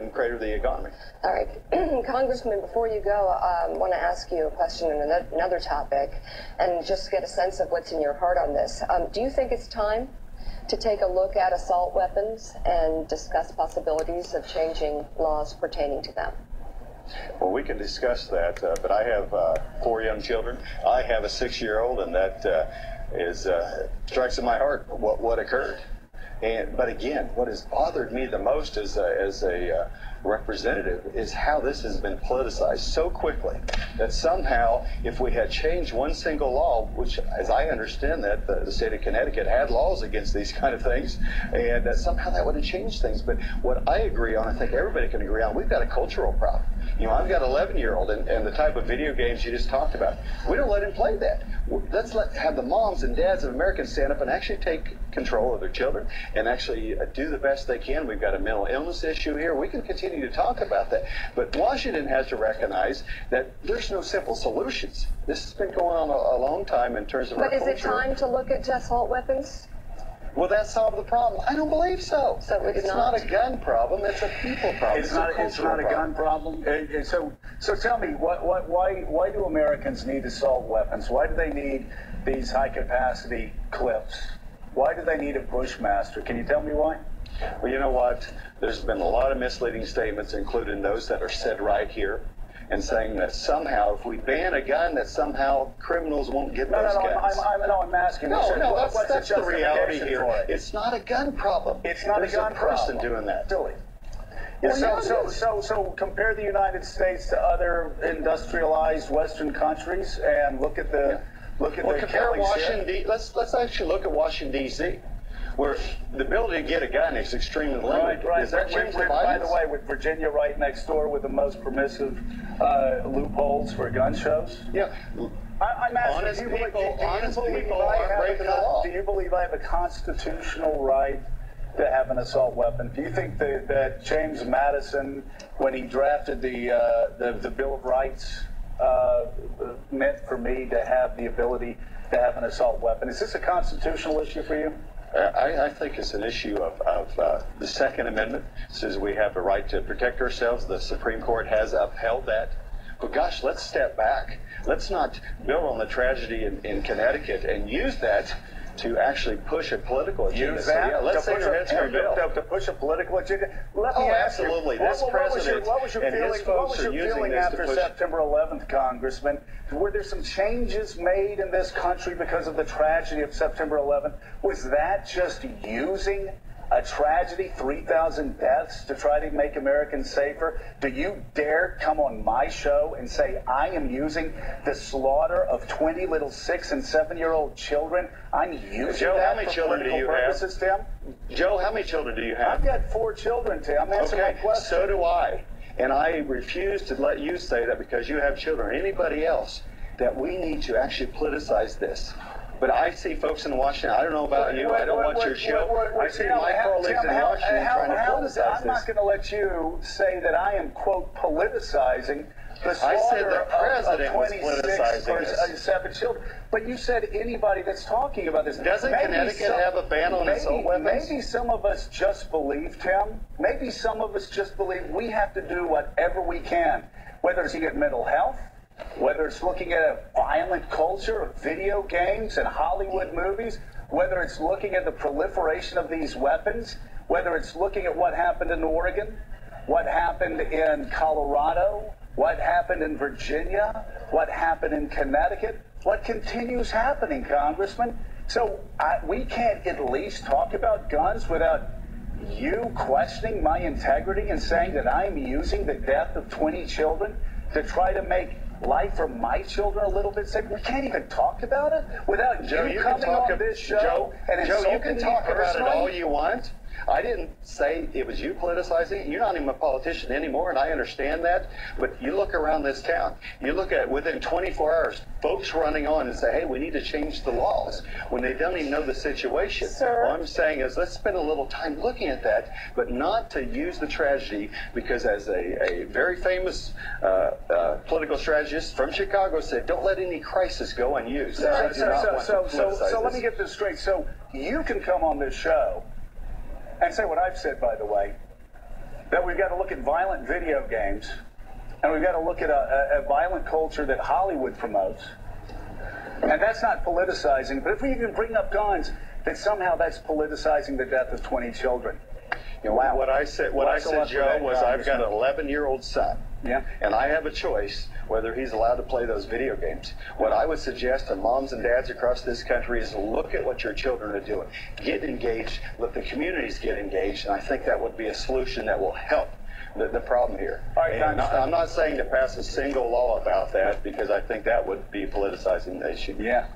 and crater the economy. All right. Congressman, before you go, I want to ask you a question on another topic and just get a sense of what's in your heart on this. Do you think it's time to take a look at assault weapons and discuss possibilities of changing laws pertaining to them? Well, we can discuss that, but I have 4 young children. I have a 6-year-old, and that strikes in my heart what occurred. But again, what has bothered me the most as a representative is how this has been politicized so quickly that somehow, if we had changed one single law, which, as I understand that, the state of Connecticut had laws against these kind of things, and that somehow that would have changed things. But what I agree on, I think everybody can agree on, we've got a cultural problem. You know, I've got an 11-year-old, and the type of video games you just talked about, we don't let him play that. Let's have the moms and dads of Americans stand up and actually take control of their children and actually do the best they can. We've got a mental illness issue here. We can continue to talk about that. But Washington has to recognize that there's no simple solutions. This has been going on a long time in terms of our culture. But is it time to look at assault weapons? Will that solve the problem? I don't believe so. So it's not a gun problem. It's a people problem. It's not a gun problem. So tell me, why do Americans need assault weapons? Why do they need these high-capacity clips? Why do they need a Bushmaster? Can you tell me why? Well, you know what? There's been a lot of misleading statements, including those that are said right here, and saying that somehow if we ban a gun, that somehow criminals won't get those guns. I'm asking. That's the reality here. It's not a gun problem. It's not a gun problem. There's a person doing that. Silly. Yeah, so compare the United States to other industrialized Western countries and look at the compare Washington. Let's actually look at Washington D.C., where the ability to get a gun is extremely limited. Right. Does that change the by the way, with Virginia right next door with the most permissive loopholes for gun shows. Yeah. I'm asking, honest people are breaking the law. Do you believe I have a constitutional right to have an assault weapon? Do you think that James Madison, when he drafted the Bill of Rights, meant for me to have the ability to have an assault weapon? Is this a constitutional issue for you? I think it's an issue of the Second Amendment. It says we have the right to protect ourselves. The Supreme Court has upheld that. But gosh, let's step back. Let's not build on the tragedy in Connecticut and use that to actually push a political agenda. Use that let's say your head's for bill. To push a political agenda? Let me ask absolutely. You, this president what was your feeling after September 11th, Congressman? Were there some changes made in this country because of the tragedy of September 11th? Was that just using a tragedy, 3,000 deaths, to try to make Americans safer? Do you dare come on my show and say I am using the slaughter of 20 little 6- and 7-year-old children? I'm using Joe, that how many for children do you purposes, have? Tim? Joe, how many children do you have? I've got 4 children, Tim. I'm answering my question. So do I. And I refuse to let you say that because you have children or anybody else, that we need to actually politicize this. But I see folks in Washington, I don't know about you, I don't watch your show. I see my colleagues in Washington trying to politicize this. I'm not going to let you say that I am, quote, politicizing the slaughter of 26 or 7 children. But you said anybody that's talking about this. Doesn't Connecticut have a ban on assault weapons? Maybe some of us just believe, Tim, maybe some of us just believe we have to do whatever we can, whether it's to get mental health, whether it's looking at a violent culture of video games and Hollywood movies, whether it's looking at the proliferation of these weapons, whether it's looking at what happened in Oregon, what happened in Colorado, what happened in Virginia, what happened in Connecticut, what continues happening, Congressman. So we can't at least talk about guns without you questioning my integrity and saying that I'm using the death of 20 children to try to make life for my children a little bit safer. We can't even talk about it without you coming on this show and insulting me personally. Joe, you can talk about it all you want. I didn't say it was you politicizing it. You're not even a politician anymore, and I understand that. But you look around this town. You look at within 24 hours, folks running on and say, hey, we need to change the laws when they don't even know the situation. Sir. All I'm saying is let's spend a little time looking at that, but not to use the tragedy because as a very famous political strategist from Chicago said, don't let any crisis go unused. So let me get this straight. So you can come on this show and say what I've said, by the way, that we've got to look at violent video games, and we've got to look at a violent culture that Hollywood promotes. And that's not politicizing, but if we even bring up guns, that somehow that's politicizing the death of 20 children. You know, Wow. what I said, Joe, was I've got an 11-year-old son. Yeah. And I have a choice whether he's allowed to play those video games. What I would suggest to moms and dads across this country is look at what your children are doing. Get engaged. Let the communities get engaged. And I think that would be a solution that will help the problem here. All right, and I'm not saying to pass a single law about that, because I think that would be politicizing the issue. Yeah.